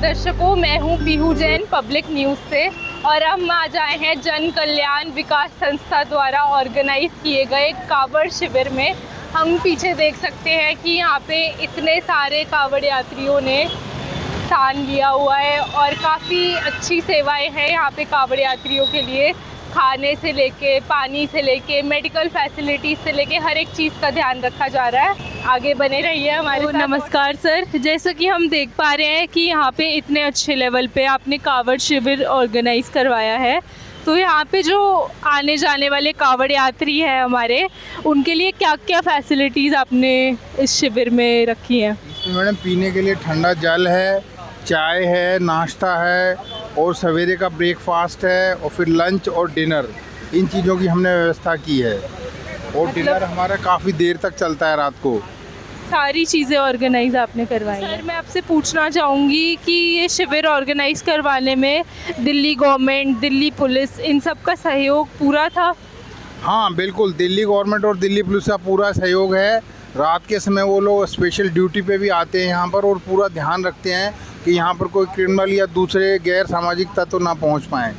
दर्शकों, मैं हूं पीहू जैन पब्लिक न्यूज़ से और हम आज आए हैं जन कल्याण विकास संस्था द्वारा ऑर्गेनाइज किए गए कावड़ शिविर में। हम पीछे देख सकते हैं कि यहाँ पे इतने सारे कावड़ यात्रियों ने स्थान लिया हुआ है और काफ़ी अच्छी सेवाएं हैं यहाँ पे कावड़ यात्रियों के लिए। खाने से लेके, पानी से लेके, मेडिकल फैसिलिटीज़ से लेके हर एक चीज़ का ध्यान रखा जा रहा है। आगे बने रहिए हमारे साथ। नमस्कार सर, जैसा कि हम देख पा रहे हैं कि यहाँ पे इतने अच्छे लेवल पे आपने कावड़ शिविर ऑर्गेनाइज करवाया है, तो यहाँ पे जो आने जाने वाले कावड़ यात्री हैं हमारे, उनके लिए क्या क्या फैसिलिटीज़ आपने इस शिविर में रखी हैं? इसमें मैडम पीने के लिए ठंडा जल है, चाय है, नाश्ता है और सवेरे का ब्रेकफास्ट है और फिर लंच और डिनर, इन चीज़ों की हमने व्यवस्था की है। और डिनर हमारा काफ़ी देर तक चलता है रात को। सारी चीज़ें ऑर्गेनाइज आपने करवाई हैं। सर, मैं आपसे पूछना चाहूँगी कि ये शिविर ऑर्गेनाइज करवाने में दिल्ली गवर्नमेंट, दिल्ली पुलिस, इन सब का सहयोग पूरा था? हाँ बिल्कुल, दिल्ली गवर्नमेंट और दिल्ली पुलिस का पूरा सहयोग है। रात के समय वो लोग स्पेशल ड्यूटी पे भी आते हैं यहाँ पर और पूरा ध्यान रखते हैं कि यहाँ पर कोई क्रिमिनल या दूसरे गैर सामाजिक तत्व ना पहुँच पाएँ।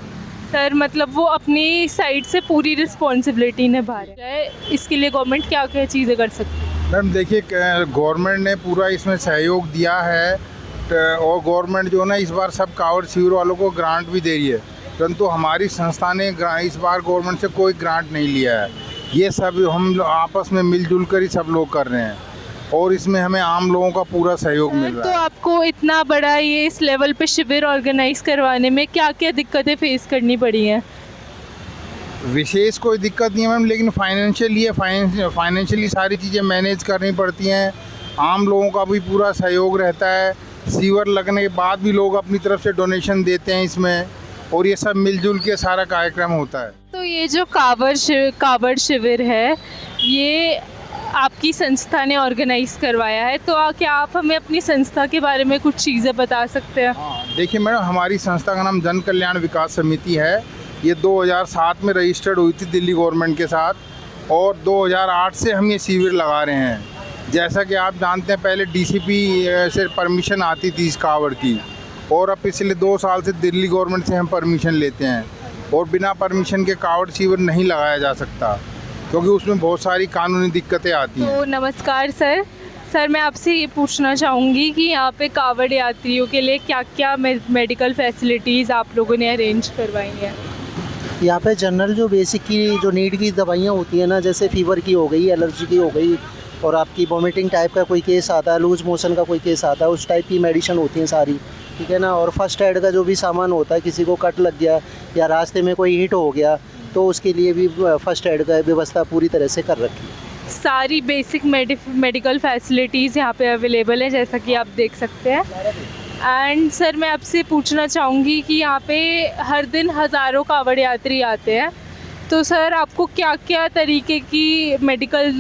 सर, मतलब वो अपनी साइड से पूरी रिस्पॉन्सिबिलिटी निभा रहे हैं। इसके लिए गवर्नमेंट क्या क्या चीज़ें कर सकती है? मैम देखिए, गवर्नमेंट ने पूरा इसमें सहयोग दिया है और गवर्नमेंट जो है ना इस बार सब कावड़ शिविर वालों को ग्रांट भी दे रही है, परंतु हमारी संस्था ने इस बार गवर्नमेंट से कोई ग्रांट नहीं लिया है। ये सब हम आपस में मिलजुल कर ही सब लोग कर रहे हैं और इसमें हमें आम लोगों का पूरा सहयोग मिल रहा है। तो आपको इतना बड़ा ये इस लेवल पे शिविर ऑर्गेनाइज करवाने में क्या क्या दिक्कतें फेस करनी पड़ी हैं? विशेष कोई दिक्कत नहीं है मैम, लेकिन फाइनेंशियली सारी चीज़ें मैनेज करनी पड़ती हैं। आम लोगों का भी पूरा सहयोग रहता है। सीवर लगने के बाद भी लोग अपनी तरफ से डोनेशन देते हैं इसमें, और ये सब मिलजुल के सारा कार्यक्रम होता है। तो ये जो कावड़ शिविर है, ये आपकी संस्था ने ऑर्गेनाइज करवाया है, तो क्या आप हमें अपनी संस्था के बारे में कुछ चीज़ें बता सकते हैं? हाँ देखिए मैडम, हमारी संस्था का नाम जन कल्याण विकास समिति है। ये 2007 में रजिस्टर्ड हुई थी दिल्ली गवर्नमेंट के साथ और 2008 से हम ये शिविर लगा रहे हैं। जैसा कि आप जानते हैं, पहले डीसीपी से परमिशन आती थी इस कावड़ की, और अब पिछले 2 साल से दिल्ली गवर्नमेंट से हम परमिशन लेते हैं और बिना परमिशन के कावड़ शिविर नहीं लगाया जा सकता क्योंकि उसमें बहुत सारी कानूनी दिक्कतें आती हैं। तो नमस्कार सर, मैं आपसे ये पूछना चाहूँगी कि यहाँ पे कावड़ यात्रियों के लिए क्या क्या मेडिकल फैसिलिटीज़ आप लोगों ने अरेंज करवाई हैं? यहाँ पे जनरल जो बेसिक की जो नीड की दवाइयाँ होती हैं ना, जैसे फीवर की हो गई, एलर्जी की हो गई, और आपकी वॉमिटिंग टाइप का कोई केस आता है, लूज मोशन का कोई केस आता है, उस टाइप की मेडिसिन होती हैं सारी, ठीक है ना। और फर्स्ट एड का जो भी सामान होता है, किसी को कट लग गया या रास्ते में कोई हिट हो गया, तो उसके लिए भी फर्स्ट एड का व्यवस्था पूरी तरह से कर रखी है। सारी बेसिक मेडिकल फैसिलिटीज़ यहाँ पे अवेलेबल है, जैसा कि आप देख सकते हैं। एंड सर, मैं आपसे पूछना चाहूँगी कि यहाँ पे हर दिन हज़ारों कावड़ यात्री आते हैं, तो सर आपको क्या क्या तरीके की मेडिकल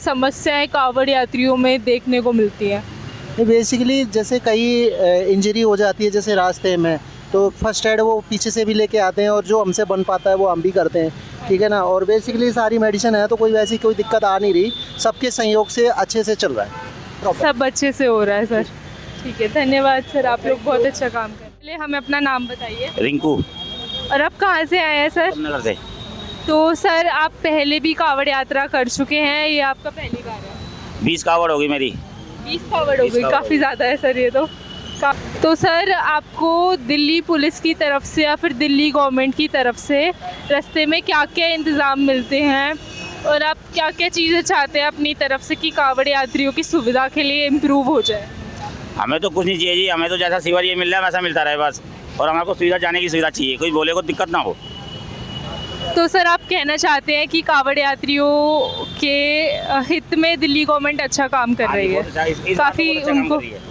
समस्याएं कावड़ यात्रियों में देखने को मिलती हैं? बेसिकली जैसे कई इंजरी हो जाती है जैसे रास्ते में, तो फर्स्ट एड वो पीछे से भी लेके आते हैं और जो हमसे बन पाता है वो हम भी करते हैं, ठीक है ना। और बेसिकली सारी मेडिसिन है, तो कोई वैसी कोई दिक्कत आ नहीं रही, सबके सहयोग से अच्छे से चल रहा है, सब अच्छे से हो रहा है सर। ठीक है, धन्यवाद सर, आप लोग बहुत अच्छा काम कर रहे हैं। हमें अपना नाम बताइए। रिंकू। और आप कहाँ से आए हैं सर? नगर से। तो सर, आप पहले भी कावड़ यात्रा कर चुके हैं, ये आपका पहली बार है? 20 कावड़ होगी मेरी। 20 कावड़ हो गई, काफ़ी ज़्यादा है सर ये तो सर, आपको दिल्ली पुलिस की तरफ से या फिर दिल्ली गवर्नमेंट की तरफ से रास्ते में क्या क्या इंतज़ाम मिलते हैं और आप क्या क्या चीज़ें चाहते हैं अपनी तरफ से कि कावड़ यात्रियों की सुविधा के लिए इम्प्रूव हो जाए? हमें तो कुछ नहीं चाहिए जी, हमें तो जैसा शिविर ये मिल रहा है वैसा मिलता रहे बस, और हमारे को सुविधा जाने की सुविधा चाहिए, कोई बोले को दिक्कत ना हो। तो सर, आप कहना चाहते हैं कि कावड़ यात्रियों के हित में दिल्ली गवर्नमेंट अच्छा काम कर रही है, काफ़ी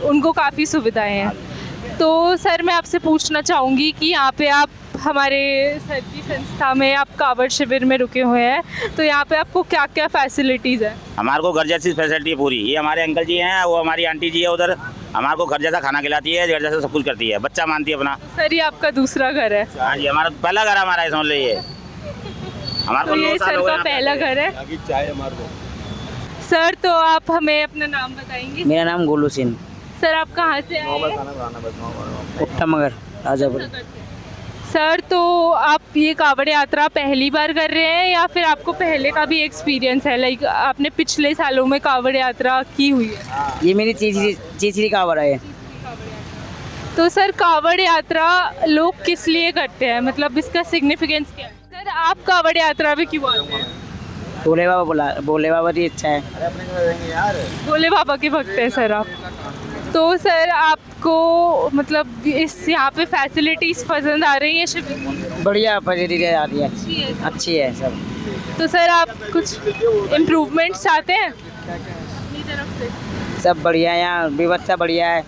उनको काफ़ी सुविधाएं हैं। तो सर, मैं आपसे पूछना चाहूँगी कि यहाँ पे आप हमारे सर की संस्था में आप कावड़ शिविर में रुके हुए हैं, तो यहाँ पे आपको क्या क्या फैसिलिटीज़ है? हमारे को घर जैसी फैसिलिटी है पूरी। ये हमारे अंकल जी हैं, वो हमारी आंटी जी है उधर, हमारे को घर जैसा खाना खिलाती है, घर जैसा सब कुछ करती है, बच्चा मानती है अपना। सर, ये आपका दूसरा घर है? हाँ जी, हमारा पहला घर हमारा है, समझ लीजिए हमारे को। ये सर का पहला घर है। सर, तो आप हमें अपना नाम बताएंगे? मेरा नाम गोलू सिंह। सर, आप कहाँ से आए हैं? उत्तमनगर राजापुर। सर, तो आप ये कावड़ यात्रा पहली बार कर रहे हैं या फिर आपको पहले का भी एक्सपीरियंस है, लाइक आपने पिछले सालों में कावड़ यात्रा की हुई है? ये मेरी तीसरी कावड़ है। तो सर, कावड़ यात्रा लोग किस लिए करते हैं, मतलब इसका सिग्निफिकेंस क्या है? सर, आप कावड़ यात्रा में क्यों आते हैं? भोले बाबा की इच्छा है। भोले बाबा के भक्त हैं सर आप। तो सर, आपको मतलब इस यहाँ पे फैसिलिटीज़ पसंद आ रही है शिविर में? बढ़िया फैसिलिटी आ रही है, अच्छी है सब। तो सर, आप कुछ इम्प्रूवमेंट्स चाहते हैं अपनी तरफ से? सब बढ़िया है, यहाँ व्यवस्था बढ़िया है,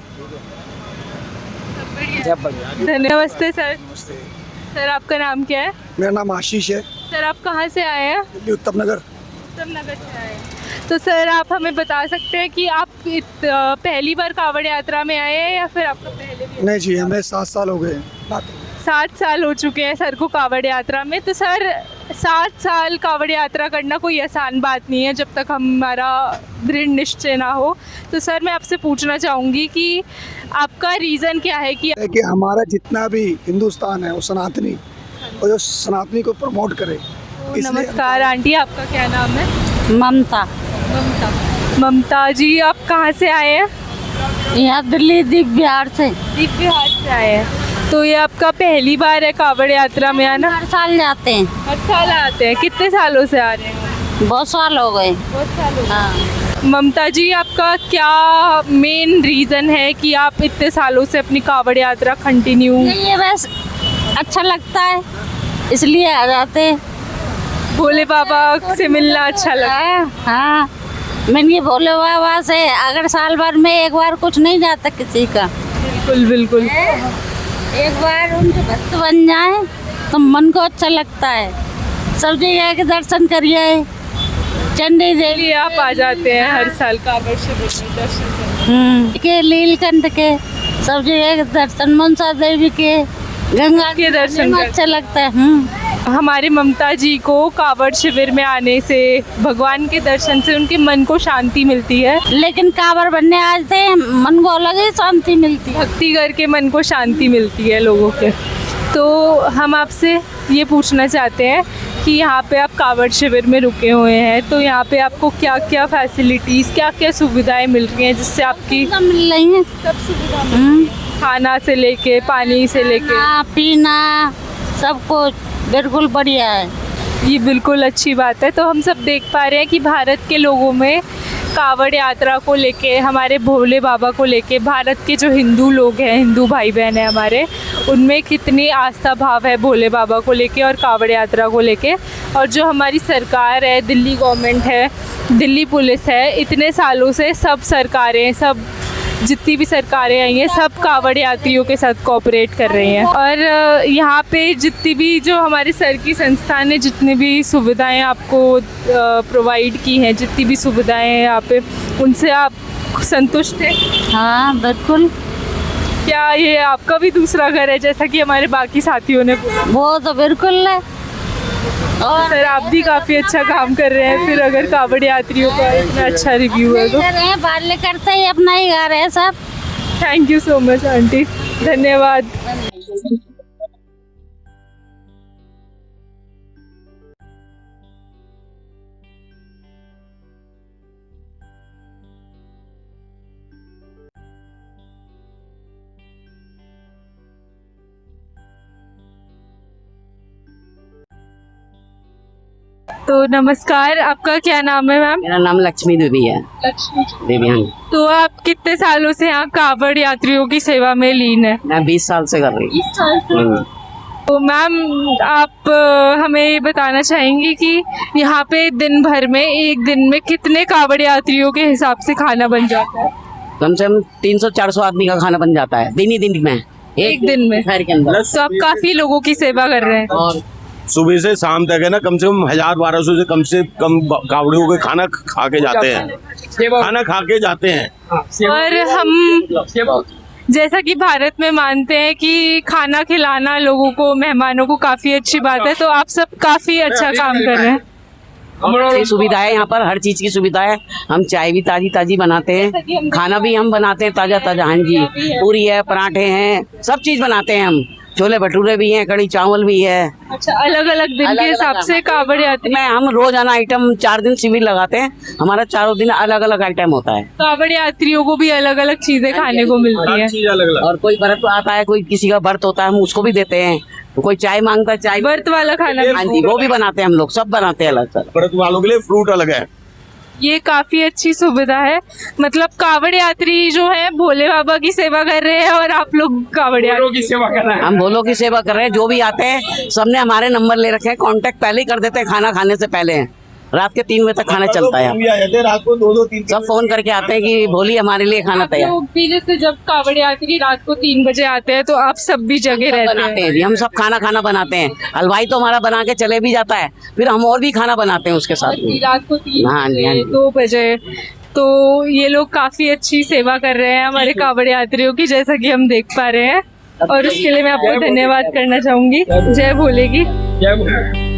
सब बढ़िया। धन्यवाद। नमस्ते सर। सर, आपका नाम क्या है? मेरा नाम आशीष है। सर, आप कहाँ से आए हैं? दिल्ली उत्तमनगर। उत्तमनगर से आए हैं। तो सर, आप हमें बता सकते हैं कि आप पहली बार कावड़ यात्रा में आए हैं या फिर आपका पहले भी? नहीं जी, हमें 7 साल हो गए। 7 साल हो चुके हैं सर को कावड़ यात्रा में। तो सर, 7 साल कावड़ यात्रा करना कोई आसान बात नहीं है जब तक हमारा दृढ़ निश्चय ना हो। तो सर, मैं आपसे पूछना चाहूँगी कि आपका रीज़न क्या है कि हमारा जितना भी हिंदुस्तान है वो सनातनी, और जो सनातनी को प्रमोट करे। नमस्कार आंटी, आपका क्या नाम है? ममता। ममता जी, आप कहाँ से आए हैं? यहाँ दिल्ली दीप बिहार से। दीप बिहार से आए हैं। तो ये आपका पहली बार है कावड़ यात्रा में आना? हर साल जाते हैं। हर साल आते हैं। कितने सालों से आ रहे हैं? बहुत साल हो गए। बहुत साल हो गए। हाँ। ममता जी, आपका क्या मेन रीज़न है कि आप इतने सालों से अपनी कावड़ यात्रा कंटिन्यू? ये बस अच्छा लगता है इसलिए आ जाते हैं। भोले बाबा से मिलना अच्छा लगता है? हाँ, मैंने भोले बाबा से अगर साल भर में एक बार कुछ नहीं जाता किसी का। बिल्कुल बिल्कुल। एक बार उनके भक्त बन जाए तो मन को अच्छा लगता है। सब जगह के दर्शन करिए, चंडी देवी आप आ जाते हैं हर साल कावड़ शिविर में दर्शन करने? के, नीलकंठ के, सब जगह के दर्शन, मनसा देवी के, गंगा के दर्शन अच्छा लगता है। हमारे ममता जी को कावड़ शिविर में आने से, भगवान के दर्शन से उनके मन को शांति मिलती है। लेकिन कावड़ बनने आते हैं मन को अलग ही शांति मिलती है। भक्ति करके मन को शांति मिलती है लोगों के। तो हम आपसे ये पूछना चाहते हैं कि यहाँ पे आप कावड़ शिविर में रुके हुए हैं, तो यहाँ पे आपको क्या क्या फैसिलिटीज़, क्या क्या सुविधाएं मिल रही हैं जिससे आपकी? मिल रही हैं सब सुविधा, खाना से लेके पानी से लेके पीना सब कुछ बिल्कुल बढ़िया है। ये बिल्कुल अच्छी बात है। तो हम सब देख पा रहे हैं कि भारत के लोगों में कावड़ यात्रा को लेके, हमारे भोले बाबा को लेके, भारत के जो हिंदू लोग हैं, हिंदू भाई बहन हैं हमारे, उनमें कितनी आस्था भाव है भोले बाबा को लेके और कावड़ यात्रा को लेके। और जो हमारी सरकार है, दिल्ली गवर्नमेंट है, दिल्ली पुलिस है, इतने सालों से सब सरकारें, सब जितनी भी सरकारें आई हैं, सब कावड़ यात्रियों के साथ कोऑपरेट कर रही हैं। और यहाँ पे जितनी भी जो हमारे सर की संस्था ने जितनी भी सुविधाएं आपको प्रोवाइड की हैं, जितनी भी सुविधाएं हैं यहाँ पे, उनसे आप संतुष्ट हैं? हाँ बिल्कुल। क्या ये आपका भी दूसरा घर है जैसा कि हमारे बाकी साथियों ने बोला? वो तो बिल्कुल है। और सर, आप भी काफ़ी अच्छा काम कर रहे हैं। फिर अगर कावड़ यात्रियों का इतना अच्छा रिव्यू है तो बाले करते ही अपना ही घर है सब। Thank you so much aunty, धन्यवाद। तो नमस्कार, आपका क्या नाम है मैम? मेरा नाम लक्ष्मी देवी है। लक्ष्मी देवी, हाँ। तो आप कितने सालों से यहाँ कावड़ यात्रियों की सेवा में लीन है? मैं 20 साल से कर रही हूँ। 20 साल से। तो मैम, आप हमें ये बताना चाहेंगी कि यहाँ पे दिन भर में, एक दिन में कितने कावड़ यात्रियों के हिसाब से खाना बन जाता है? कम से कम 300-400 आदमी का खाना बन जाता है दिन में, एक दिन में शहर के अंदर। तो आप काफी लोगों की सेवा कर रहे हैं। और सुबह से शाम तक है ना, कम से कम 1000-1200 से कम कावड़ियों के खाना खा के जाते हैं। और हम जैसा कि भारत में मानते हैं कि खाना खिलाना लोगों को, मेहमानों को काफी अच्छी बात है, तो आप सब काफी अच्छा काम कर रहे हैं। अच्छी सुविधा है यहाँ पर, हर चीज की सुविधा है। हम चाय भी ताजी ताजी बनाते हैं, खाना भी हम बनाते हैं ताजा ताजा। हाँ जी, पूरी है, पराठे हैं, सब चीज बनाते हैं हम। छोले भटूरे भी हैं, कड़ी चावल भी है। अच्छा, अलग अलग दिन के हिसाब से कावड़ यात्री में हम रोजाना आइटम 4 दिन शिविर लगाते हैं, हमारा 4 दिन अलग अलग आइटम होता है। कावड़ यात्रियों को भी अलग अलग चीजें खाने को मिलती है। और कोई व्रत आता है, कोई किसी का व्रत होता है, हम उसको भी देते हैं। कोई चाय मांगता है, चाय व्रत वाला खाना, हाँ जी, वो भी बनाते हैं हम लोग, सब बनाते हैं अलग अलग। व्रत वालों के लिए फ्रूट अलग है। ये काफी अच्छी सुविधा है। मतलब कावड़ यात्री जो है भोले बाबा की सेवा कर रहे हैं और आप लोग कावड़ यात्री की सेवा कर रहे हैं। हम भोलों की सेवा कर रहे हैं। जो भी आते हैं सबने हमारे नंबर ले रखे हैं, कांटेक्ट पहले ही कर देते हैं खाना खाने से पहले। रात के 3 बजे तक खाना चलता है। रात को 2-3 सब फोन करके आते हैं कि भोली हमारे लिए खाना तैयार। लोग भी जैसे जब कावड़ यात्री रात को 3 बजे आते हैं तो आप सब भी जगह रहते बनाते हैं। हैं जी, हम सब खाना बनाते हैं। हलवाई तो हमारा बना के चले भी जाता है, फिर हम और भी खाना बनाते हैं उसके साथ में। रात को 3 हाँ जी, हाँ बजे, जी। 2 बजे। तो ये लोग काफी अच्छी सेवा कर रहे हैं हमारे कावड़ यात्रियों की, जैसा कि हम देख पा रहे हैं। और उसके लिए मैं आपको धन्यवाद करना चाहूंगी। जय भोले की।